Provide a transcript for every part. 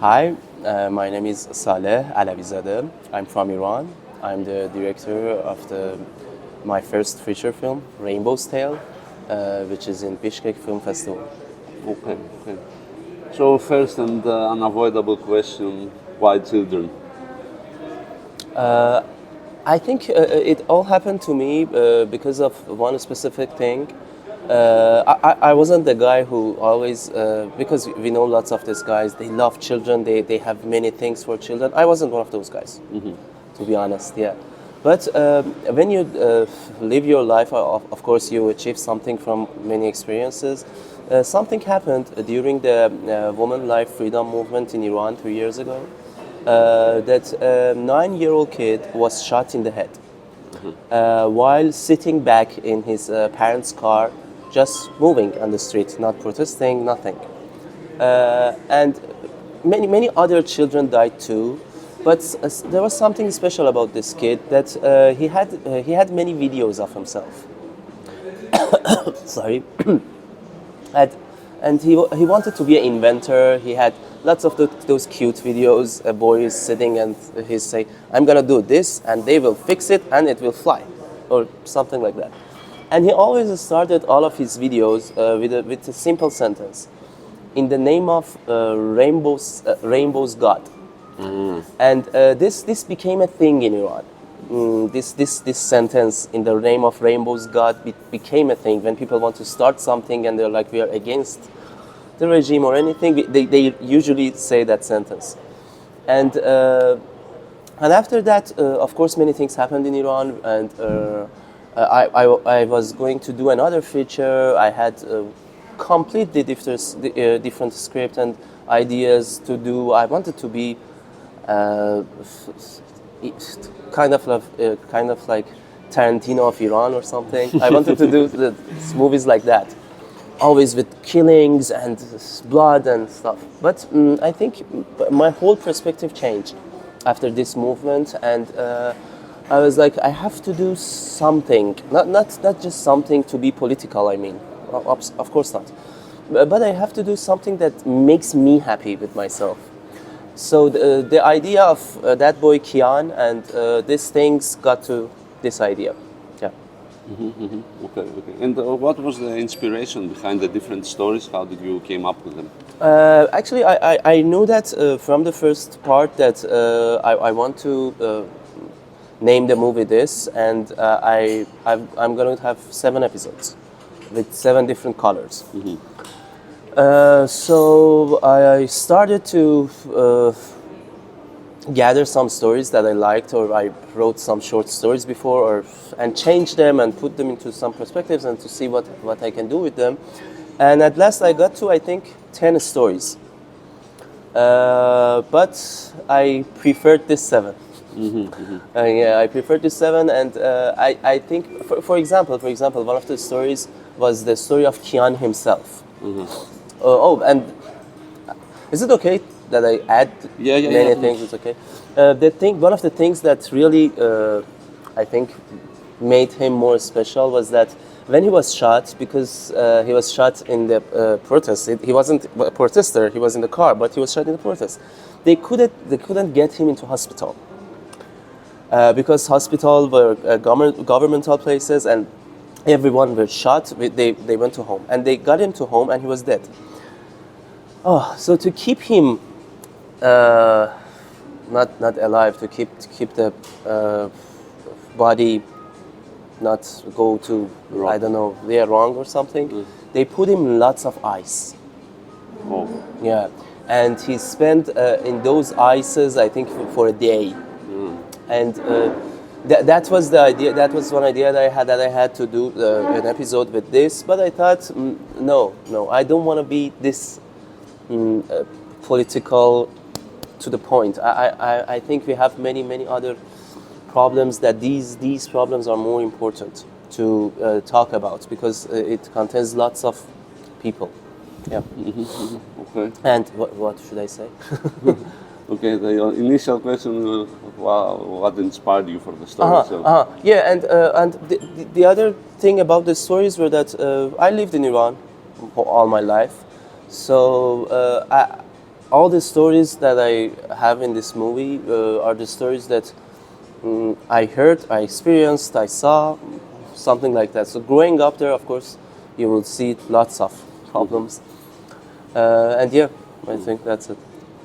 Hi, my name is Saleh Alavizadeh. I'm from Iran. I'm the director of my first feature film, Rainbow's Tale, which is in Bishkek Film Festival. Okay, okay. So first and unavoidable question, why children? I think it all happened to me because of one specific thing. I wasn't the guy who always, because we know lots of these guys, they love children, they have many things for children. I wasn't one of those guys, to be honest, yeah. But when you live your life, of course, you achieve something from many experiences. Something happened during the women life freedom movement in Iran 2 years ago. That 9-year-old kid was shot in the head while sitting back in his parents' car, just moving on the street, not protesting, nothing. And many other children died too. But there was something special about this kid that he had many videos of himself. Sorry. and he wanted to be an inventor. He had lots of those cute videos. A boy is sitting and he say, "I'm gonna do this, and they will fix it, and it will fly," or something like that. And he always started all of his videos with a simple sentence: "In the name of Rainbow's God." And this became a thing in Iran. This sentence, "in the name of Rainbow's God," became a thing when people want to start something and they're like, "We are against the regime or anything." They usually say that sentence. And after that, of course, many things happened in Iran, and I was going to do another feature. I had completely different script and ideas to do. I wanted to be kind of like Tarantino of Iran or something. I wanted to do the movies like that, always with killings and blood and stuff. But I think my whole perspective changed after this movement, and I was like, I have to do something, not just something to be political. I mean, of course not, but I have to do something that makes me happy with myself. So the idea of that boy Kian and these things got to this idea. Yeah. Okay, okay. And what was the inspiration behind the different stories? How did you came up with them? Actually, I knew that from the first part that I want to name the movie this, and I'm going to have 7 episodes with 7 different colors. So I started to gather some stories that I liked, or I wrote some short stories before, and change them and put them into some perspectives and to see what I can do with them. And at last I got to, I think, 10 stories. But I preferred this 7. Yeah, I preferred this 7, and I think, for example, one of the stories was the story of Kian himself. And is it okay that I add many things? It's okay. One of the things that really, I think, made him more special was that when he was shot, because he was shot in the protest. He wasn't a protester. He was in the car, but he was shot in the protest. They couldn't get him into hospital because hospital were governmental places, and everyone were shot. They went to home, and they got him to home, and he was dead. Oh, so to keep him not alive, to keep the body not go to wrong. I don't know, they're wrong or something. They put him lots of ice. Oh. Yeah, and he spent in those ices, I think, for a day. And that was the idea. That was one idea that I had to do an episode with this. But I thought, no, I don't want to be this political to the point. I think we have many other problems that these problems are more important to talk about, because it contains lots of people. Yeah. Okay. And what should I say? Okay, the initial question was what inspired you for the story. Yeah, and the other thing about the stories were that I lived in Iran all my life, so all the stories that I have in this movie are the stories that I heard, I experienced, I saw, something like that. So growing up there, of course, you will see lots of problems, and yeah, I think that's it.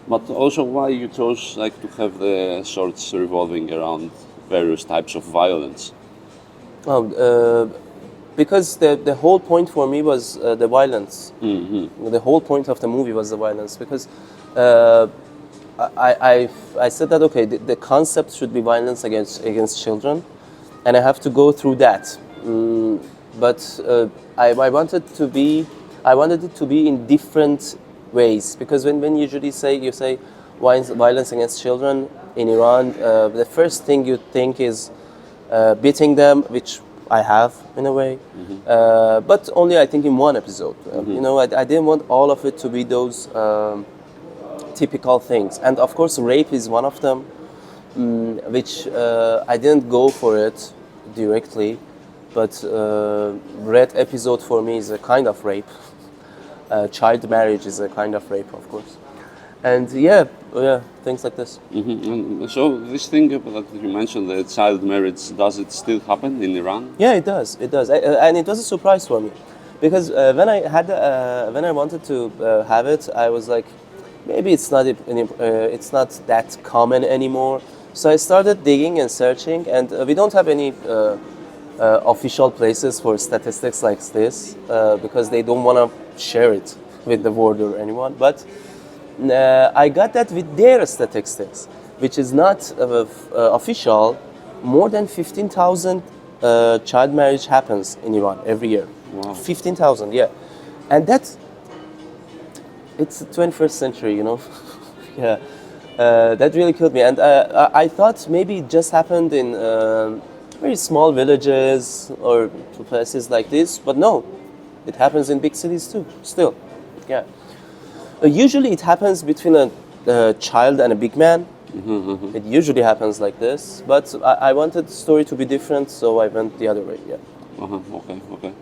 But also, why you chose like to have the shorts revolving around various types of violence? Oh, because the whole point for me was the violence. The whole point of the movie was the violence because uh, I said that okay, the concept should be violence against children, and I have to go through that. But I wanted I wanted it to be in different ways because when usually you say violence against children in Iran, the first thing you think is beating them, which I have in a way, but only I think in one episode. You know, I didn't want all of it to be those typical things, and of course, rape is one of them, which I didn't go for it directly, but red episode for me is a kind of rape. Child marriage is a kind of rape, of course, and yeah, things like this. And so this thing that you mentioned, the child marriage, does it still happen in Iran? Yeah, it does. It does, and it was a surprise for me, because when I wanted to have it, I was like, maybe it's not that common anymore. So I started digging and searching, and we don't have any official places for statistics like this because they don't want to share it with the world or anyone. But I got that with their statistics, which is not official. More than 15,000 child marriage happens in Iran every year. Wow. 15,000, yeah. And it's the 21st century, you know. Yeah. That really killed me. And I thought maybe it just happened in very small villages or places like this, but no, it happens in big cities too, still. Yeah. Usually it happens between a child and a big man. It usually happens like this, but I wanted the story to be different, so I went the other way, yeah. Okay, okay.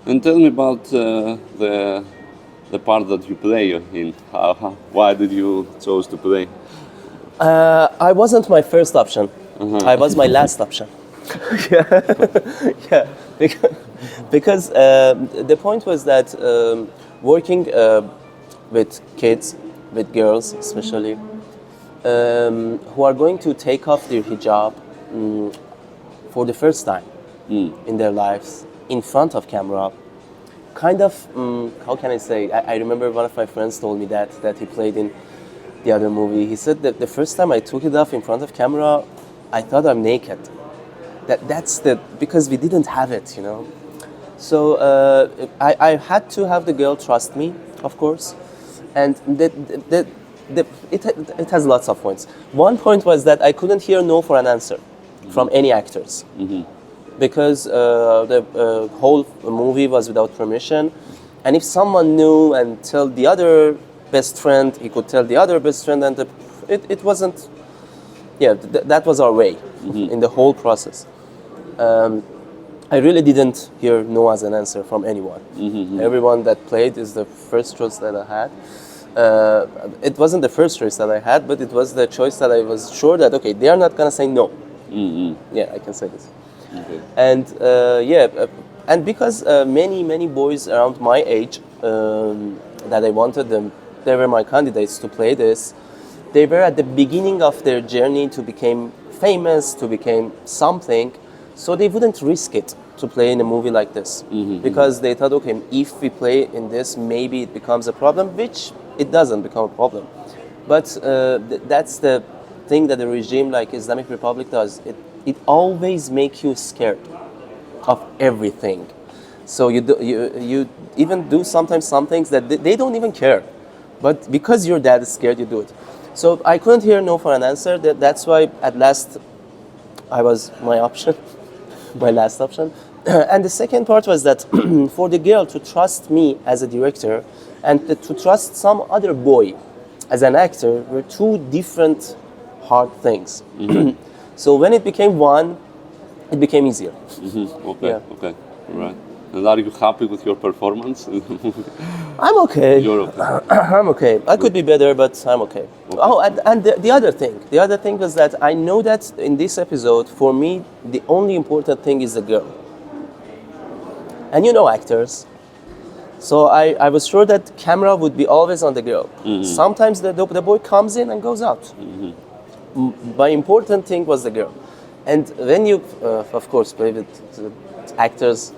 And tell me about the part that you play in. Why did you chose to play? I wasn't my first option. I was my last option. Yeah, because the point was that working with kids, with girls especially, who are going to take off their hijab for the first time in their lives in front of camera, kind of, how can I say, I remember one of my friends told me that he played in the other movie. He said that the first time I took it off in front of camera, I thought I'm naked. That's because we didn't have it, you know. So I had to have the girl trust me, of course, and it has lots of points. One point was that I couldn't hear no for an answer from any actors, because the whole movie was without permission, and if someone knew and tell the other best friend, he could tell the other best friend, and it wasn't. Yeah, that was our way in the whole process. I really didn't hear no as an answer from anyone. Everyone that played is the first choice that I had. It wasn't the first choice that I had, but it was the choice that I was sure that, okay, they are not gonna say no. Yeah, I can say this. Okay. And and because many boys around my age that I wanted them, they were my candidates to play this. They were at the beginning of their journey to become famous, to become something, so they wouldn't risk it to play in a movie like this because they thought, okay, if we play in this, maybe it becomes a problem, which it doesn't become a problem. But that's the thing that the regime like Islamic Republic does. It always makes you scared of everything. So you even do sometimes some things that they don't even care, but because your dad is scared, you do it. So I couldn't hear no for an answer. That's why at last I was my option, my last option. And the second part was that for the girl to trust me as a director and to trust some other boy as an actor were two different hard things. So when it became one, it became easier. Okay, Yeah. okay, right. And are you happy with your performance? I'm okay. You're okay. I'm okay. I could be better, but I'm okay. Oh, and the other thing was that I know that in this episode, for me, the only important thing is the girl. And you know actors. So I was sure that camera would be always on the girl. Sometimes the boy comes in and goes out. My important thing was the girl. And when you, of course, play with actors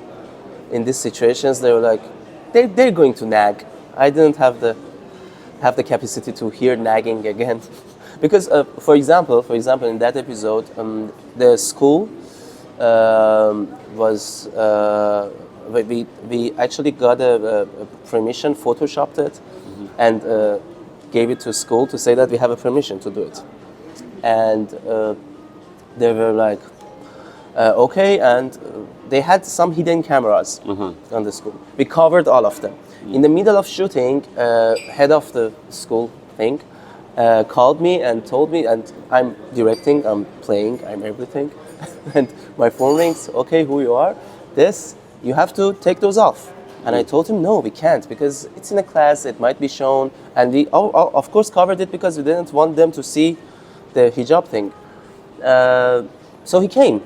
in these situations, they were like, they're going to nag. I didn't have the capacity to hear nagging again, because for example, in that episode, the school was we actually got a permission, photoshopped it, and gave it to school to say that we have a permission to do it, and they were like, okay, and they had some hidden cameras on the school. We covered all of them. In the middle of shooting, head of the school thing called me and told me, and I'm directing, I'm playing, I'm everything, and my phone rings. Okay, who you are? This, you have to take those off. And I told him, no, we can't, because it's in a class, it might be shown, and we of course covered it because we didn't want them to see the hijab thing. So he came.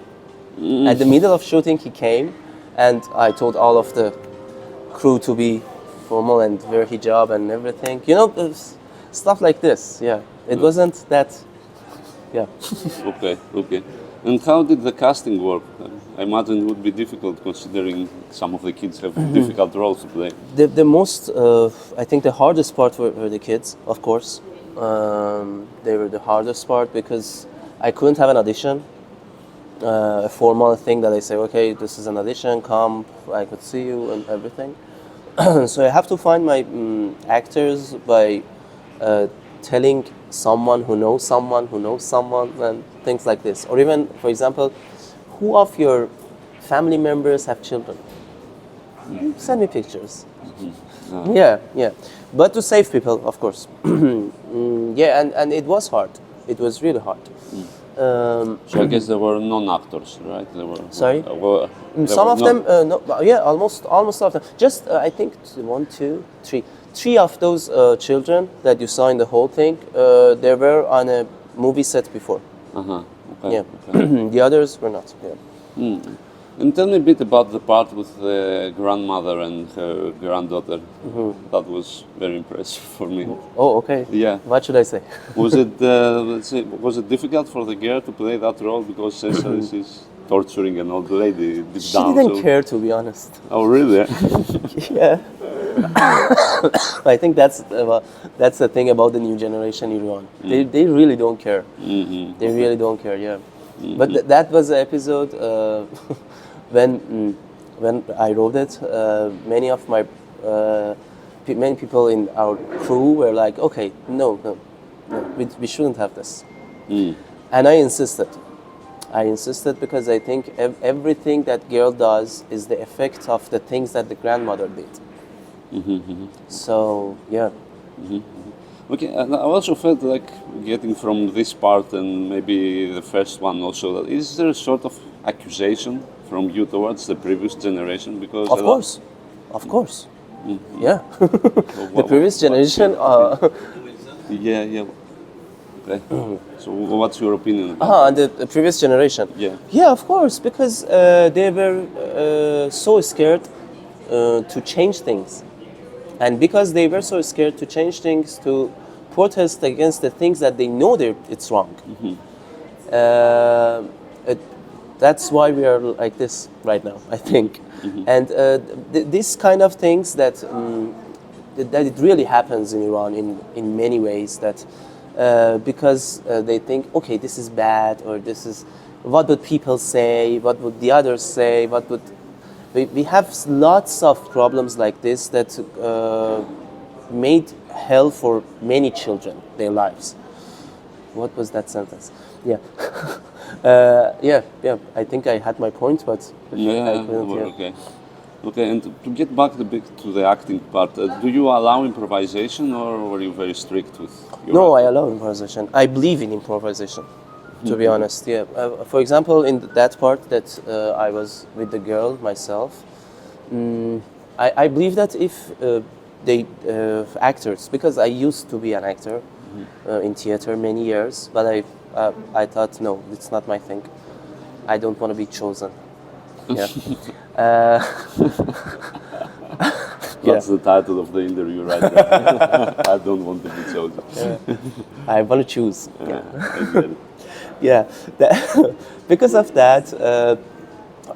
At the middle of shooting, he came, and I told all of the crew to be formal and wear hijab and everything. You know, stuff like this. Yeah, it wasn't that. Yeah. Okay. And how did the casting work? I imagine it would be difficult considering some of the kids have difficult roles to play. The most, I think, the hardest part were the kids, of course. They were the hardest part because I couldn't have an audition. A formal thing that I say, okay, this is an audition, come, I could see you and everything. So I have to find my actors by telling someone who knows someone who knows someone and things like this. Or even, for example, who of your family members have children? Send me pictures. Yeah. But to save people, of course. Yeah, and it was hard. It was really hard. So I guess there were non-actors, right? Sorry? Some of them, no, yeah, almost all of them. Just I think 1, 2, 3. 3 of those children that you saw in the whole thing, they were on a movie set before. Okay. Yeah. Okay. The others were not. Yeah. And tell me a bit about the part with the grandmother and her granddaughter. That was very impressive for me. Oh, okay. Yeah. What should I say? Was it let's say, was it difficult for the girl to play that role because she's torturing an old lady deep She down? didn't care, to be honest. Oh, really? Yeah. I think that's the thing about the new generation in Iran. They really don't care. They really don't care. Yeah. But that was the episode when I wrote it. Many people in our crew were like, okay, no, we shouldn't have this. And I insisted. Because I think everything that girl does is the effect of the things that the grandmother did. So, yeah. Okay, and I also felt like getting from this part and maybe the first one also, that is there a sort of accusation from you towards the previous generation? Because Of course. Yeah. The previous generation. Yeah. Okay. So what's your opinion about the previous generation? Yeah. Yeah, of course, because they were so scared to change things. And because they were so scared to change things, to protest against the things that they know it's wrong. That's why we are like this right now, I think. And this kind of things that it really happens in Iran in many ways, that because they think, okay, this is bad, or this is, what would people say, what would the others say, we have lots of problems like this that made hell for many children, their lives. What was that sentence? Yeah. Yeah. I think I had my point, but I couldn't. Okay. And to get back a bit to the acting part, do you allow improvisation, or were you very strict with your No, acting? I allow improvisation. I believe in improvisation, to be honest. Yeah. For example, in that part that I was with the girl myself, I believe that if they actors, because I used to be an actor in theater many years, but I thought no, it's not my thing. I don't want to be chosen. Yeah. uh, That's the title of the interview right there. I don't want to be chosen. I want to choose. I get it. Yeah, because of that,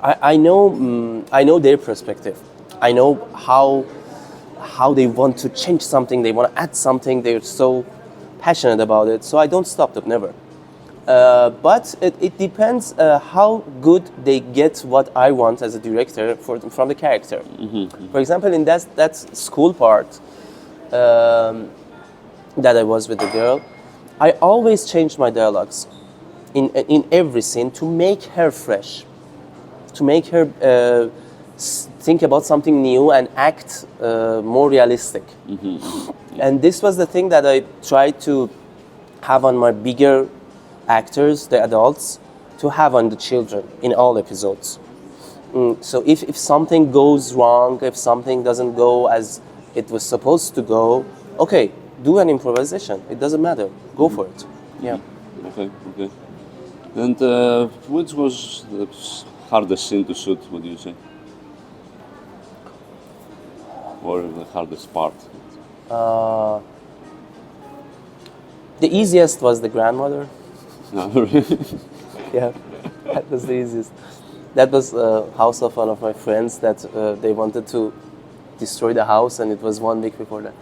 I know their perspective. I know how they want to change something. They want to add something. They're so passionate about it. So I don't stop them, never. But it depends how good they get what I want as a director from the character. For example, in that school part that I was with the girl, I always changed my dialogues in every scene to make her fresh, to make her think about something new and act more realistic. And this was the thing that I tried to have on my bigger actors, the adults, to have on the children in all episodes. So if something goes wrong, if something doesn't go as it was supposed to go, okay, do an improvisation. It doesn't matter. Go for it. Yeah. Okay. And which was the hardest scene to shoot, would you say? Or the hardest part? The easiest was the grandmother. No, really? Yeah, that was the easiest. That was a house of one of my friends that they wanted to destroy the house, and it was 1 week before that.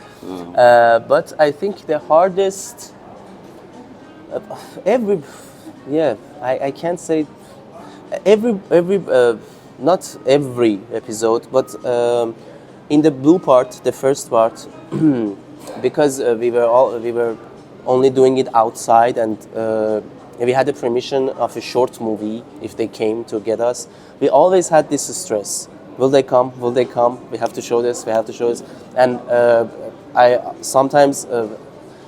But I think the hardest, I can't say every not every episode, but in the blue part, the first part, because we were only doing it outside, and we had the permission of a short movie if they came to get us. We always had this stress. Will they come? Will they come? We have to show this. We have to show this. And I sometimes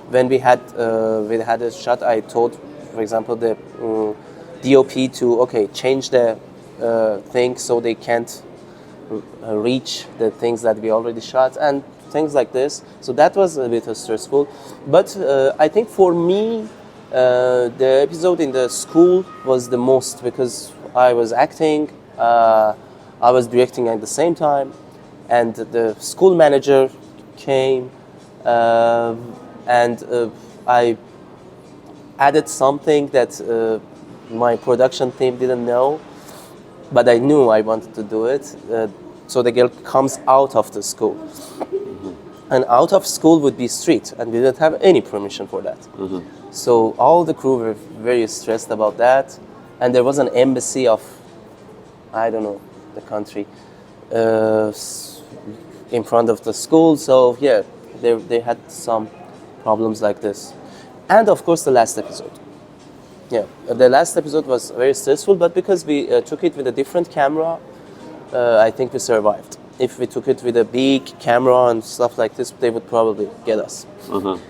when we had a shot, I told, for example, the DOP to change the thing so they can't reach the things that we already shot and things like this. So that was a bit stressful. But I think for me, the episode in the school was the most, because I was acting, I was directing at the same time, and the school manager came, and I added something that my production team didn't know, but I knew I wanted to do it. So the girl comes out of the school. And out of school would be street, and we didn't have any permission for that. So all the crew were very stressed about that, and there was an embassy of, I don't know, the country in front of the school. So yeah, they had some problems like this. And of course the last episode. Yeah, the last episode was very stressful, but because we took it with a different camera, I think we survived. If we took it with a big camera and stuff like this, they would probably get us.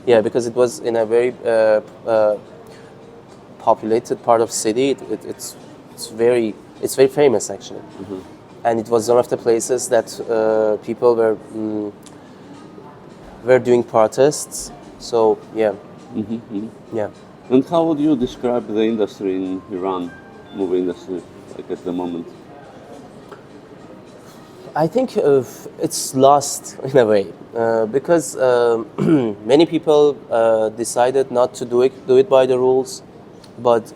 Yeah, because it was in a very populated part of city. It's very famous actually, and it was one of the places that people were doing protests. So yeah, yeah. And how would you describe the industry in Iran, movie industry, like at the moment? I think it's lost in a way because many people decided not to do it by the rules, but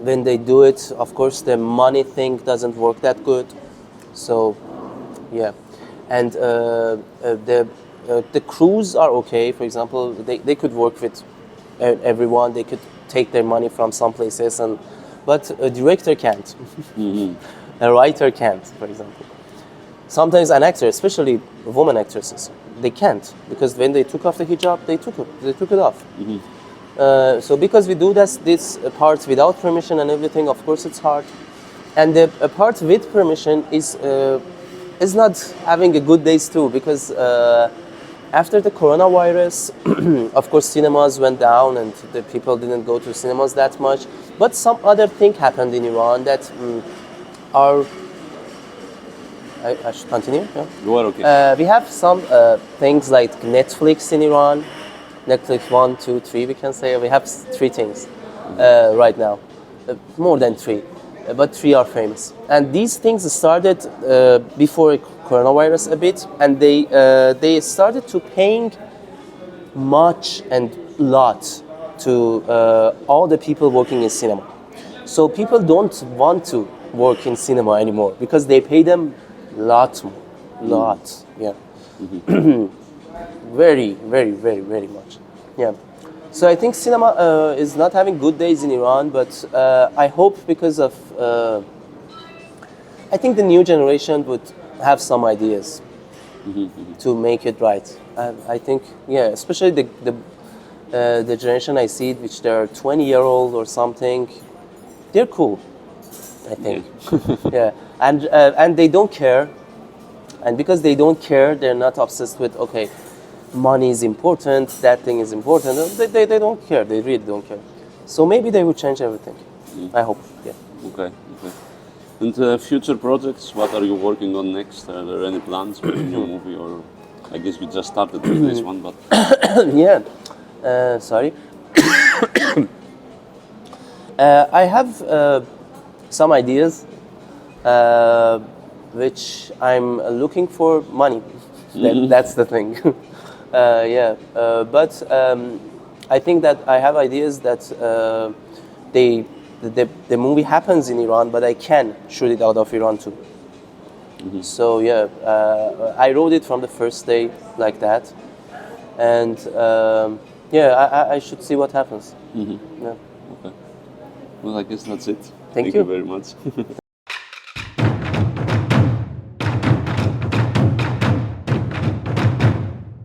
when they do it, of course, the money thing doesn't work that good. So, yeah, and the crews are okay. For example, they could work with everyone. They could take their money from some places, but a director can't. A writer can't, for example. Sometimes an actor, especially women actresses, they can't, because when they took off the hijab, they took it off. So because we do this part without permission and everything, of course it's hard. And the part with permission is not having a good days too, because after the coronavirus, of course cinemas went down and the people didn't go to cinemas that much. But some other thing happened in Iran that I should continue. Yeah. You are okay. We have some things like Netflix in Iran. Netflix 1, 2, 3, we can say. We have three things right now. More than three, but three are famous. And these things started before coronavirus a bit, and they started to paying much and lot to all the people working in cinema. So people don't want to work in cinema anymore because they pay them lot more, lot, yeah. Very, very, very, very much, yeah. So I think cinema is not having good days in Iran, but I hope because of, I think the new generation would have some ideas to make it right. I think, yeah, especially the generation I see, which they're 20-year-old or something, they're cool, I think. Yeah, and they don't care, and because they don't care, they're not obsessed with, okay, money is important, that thing is important. They don't care, they really don't care. So maybe they will change everything. I hope, yeah. Okay, okay. And future projects, what are you working on next? Are there any plans for a new movie, or I guess we just started with this one, but... Yeah, sorry. I have some ideas which I'm looking for money. That's the thing. Yeah, but I think that I have ideas that the movie happens in Iran, but I can shoot it out of Iran too. So yeah, I wrote it from the first day like that, and yeah, I should see what happens. Yeah. Okay. Well, I guess that's it. Thank you you very much.